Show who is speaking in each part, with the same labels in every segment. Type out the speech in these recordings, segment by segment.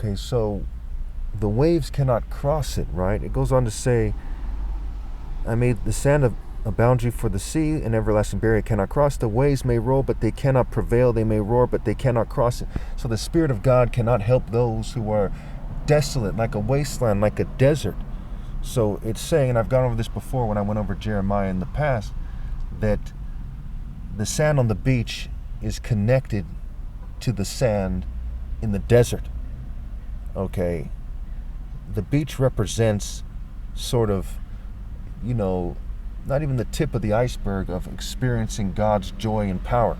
Speaker 1: Okay, so the waves cannot cross it, right? It goes on to say, I made the sand a boundary for the sea, an everlasting barrier cannot cross. The waves may roll, but they cannot prevail. They may roar, but they cannot cross it. So the Spirit of God cannot help those who are desolate, like a wasteland, like a desert. So it's saying, and I've gone over this before when I went over Jeremiah in the past, that the sand on the beach is connected to the sand in the desert. Okay, the beach represents sort of, not even the tip of the iceberg of experiencing God's joy and power.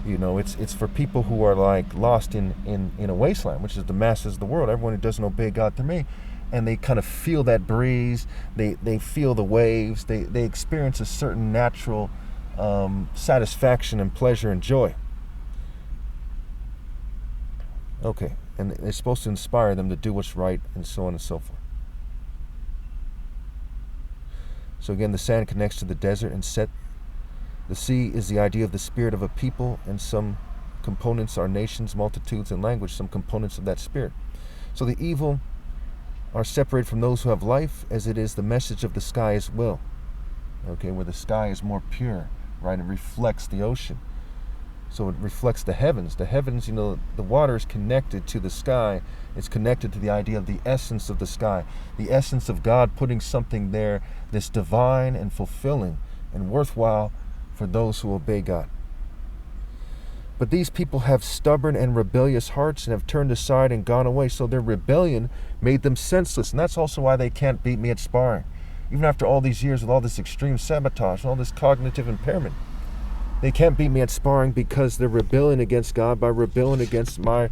Speaker 1: It's for people who are like lost in a wasteland, which is the masses of the world, everyone who doesn't obey God through me. And they kind of feel that breeze, they feel the waves, they experience a certain natural satisfaction and pleasure and joy. Okay, and it's supposed to inspire them to do what's right and so on and so forth. So again, the sand connects to the desert and set. The sea is the idea of the spirit of a people, and some components are nations, multitudes, and language, some components of that spirit. So the evil are separated from those who have life, as it is the message of the sky as well. Okay, where the sky is more pure, right? It reflects the ocean. So it reflects the heavens. The heavens, the water is connected to the sky. It's connected to the idea of the essence of the sky. The essence of God putting something there that's divine and fulfilling and worthwhile for those who obey God. But these people have stubborn and rebellious hearts and have turned aside and gone away. So their rebellion made them senseless. And that's also why they can't beat me at sparring. Even after all these years with all this extreme sabotage and all this cognitive impairment, they can't beat me at sparring because they're rebelling against God by rebelling against my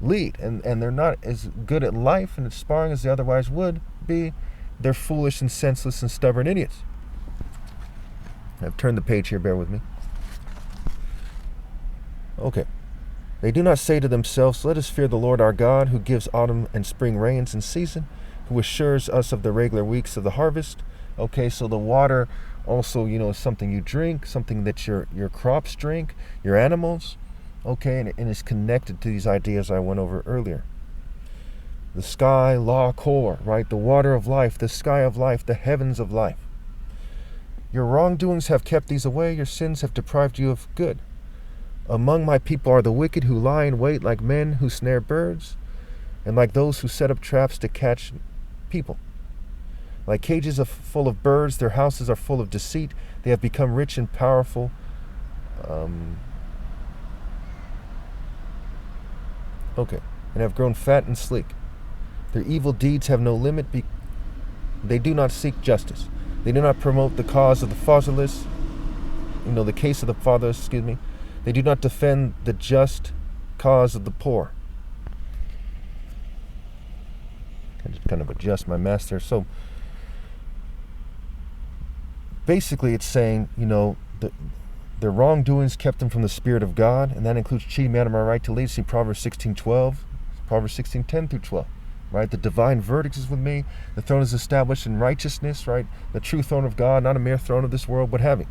Speaker 1: lead. And they're not as good at life and at sparring as they otherwise would be. They're foolish and senseless and stubborn idiots. I've turned the page here, bear with me. Okay. They do not say to themselves, let us fear the Lord our God, who gives autumn and spring rains in season, who assures us of the regular weeks of the harvest. Okay, so the water also, is something you drink, something that your crops drink, your animals. Okay, and it's connected to these ideas I went over earlier. The sky, law, core, right? The water of life, the sky of life, the heavens of life. Your wrongdoings have kept these away. Your sins have deprived you of good. Among my people are the wicked who lie in wait like men who snare birds, and like those who set up traps to catch people. Like cages full of birds, their houses are full of deceit. They have become rich and powerful. And have grown fat and sleek. Their evil deeds have no limit. They do not seek justice. They do not promote the cause of the fatherless. The case of the fatherless, They do not defend the just cause of the poor. I just kind of adjust my mask there. So basically it's saying, their wrongdoings kept them from the Spirit of God, and that includes cheating me out of my right to lead. See Proverbs 16:12, Proverbs 16:10 through 12. Right, the divine verdict is with me. The throne is established in righteousness, right? The true throne of God, not a mere throne of this world, what have you.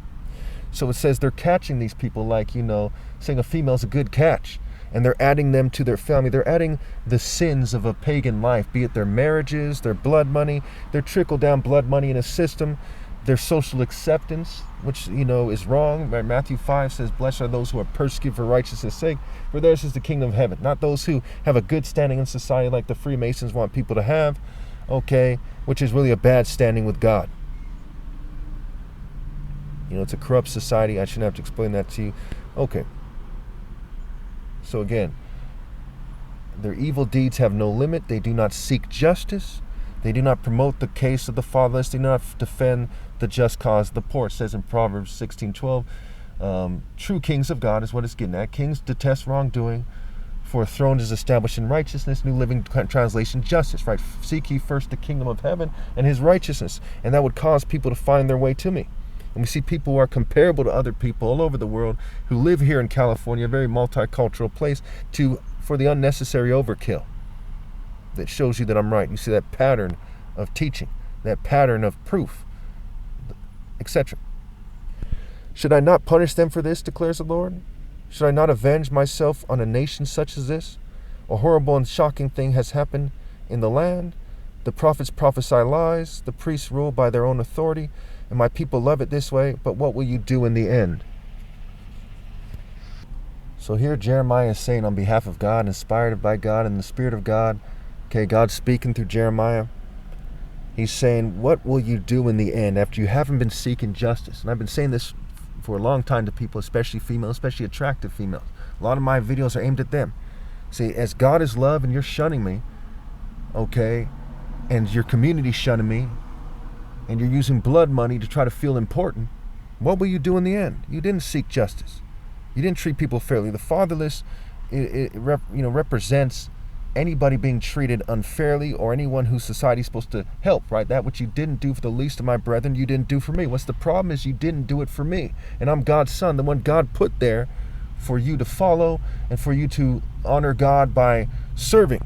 Speaker 1: So it says they're catching these people like, saying a female's a good catch. And they're adding them to their family. They're adding the sins of a pagan life, be it their marriages, their blood money, their trickle-down blood money in a system, their social acceptance, which, is wrong. Right? Matthew 5 says, blessed are those who are persecuted for righteousness' sake, for theirs is the kingdom of heaven. Not those who have a good standing in society like the Freemasons want people to have, which is really a bad standing with God. It's a corrupt society. I shouldn't have to explain that to you. Okay. So again, their evil deeds have no limit. They do not seek justice. They do not promote the case of the fatherless. They do not defend the just cause of the poor. It says in Proverbs 16:12, true kings of God is what it's getting at. Kings detest wrongdoing, for a throne is established in righteousness. New Living Translation, justice, right? Seek ye first the kingdom of heaven and his righteousness. And that would cause people to find their way to me. And we see people who are comparable to other people all over the world who live here in California, a very multicultural place, for the unnecessary overkill that shows you that I'm right. You see that pattern of teaching, that pattern of proof, etc. Should I not punish them for this, declares the Lord? Should I not avenge myself on a nation such as this? A horrible and shocking thing has happened in the land. The prophets prophesy lies. The priests rule by their own authority. And my people love it this way. But what will you do in the end? So here Jeremiah is saying on behalf of God, inspired by God and the Spirit of God. Okay, God's speaking through Jeremiah. He's saying, what will you do in the end after you haven't been seeking justice? And I've been saying this for a long time to people, especially females, especially attractive females. A lot of my videos are aimed at them. See, as God is love and you're shunning me, okay, and your community shunning me, and you're using blood money to try to feel important, what will you do in the end? You didn't seek justice. You didn't treat people fairly. The fatherless, represents anybody being treated unfairly or anyone who society is supposed to help, right? That which you didn't do for the least of my brethren, you didn't do for me. What's the problem is you didn't do it for me. And I'm God's son, the one God put there for you to follow and for you to honor God by serving.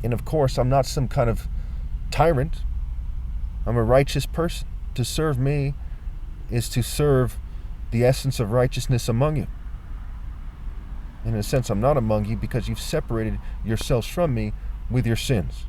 Speaker 1: And of course, I'm not some kind of tyrant. I'm a righteous person. To serve me is to serve the essence of righteousness among you. In a sense, I'm not among you because you've separated yourselves from me with your sins.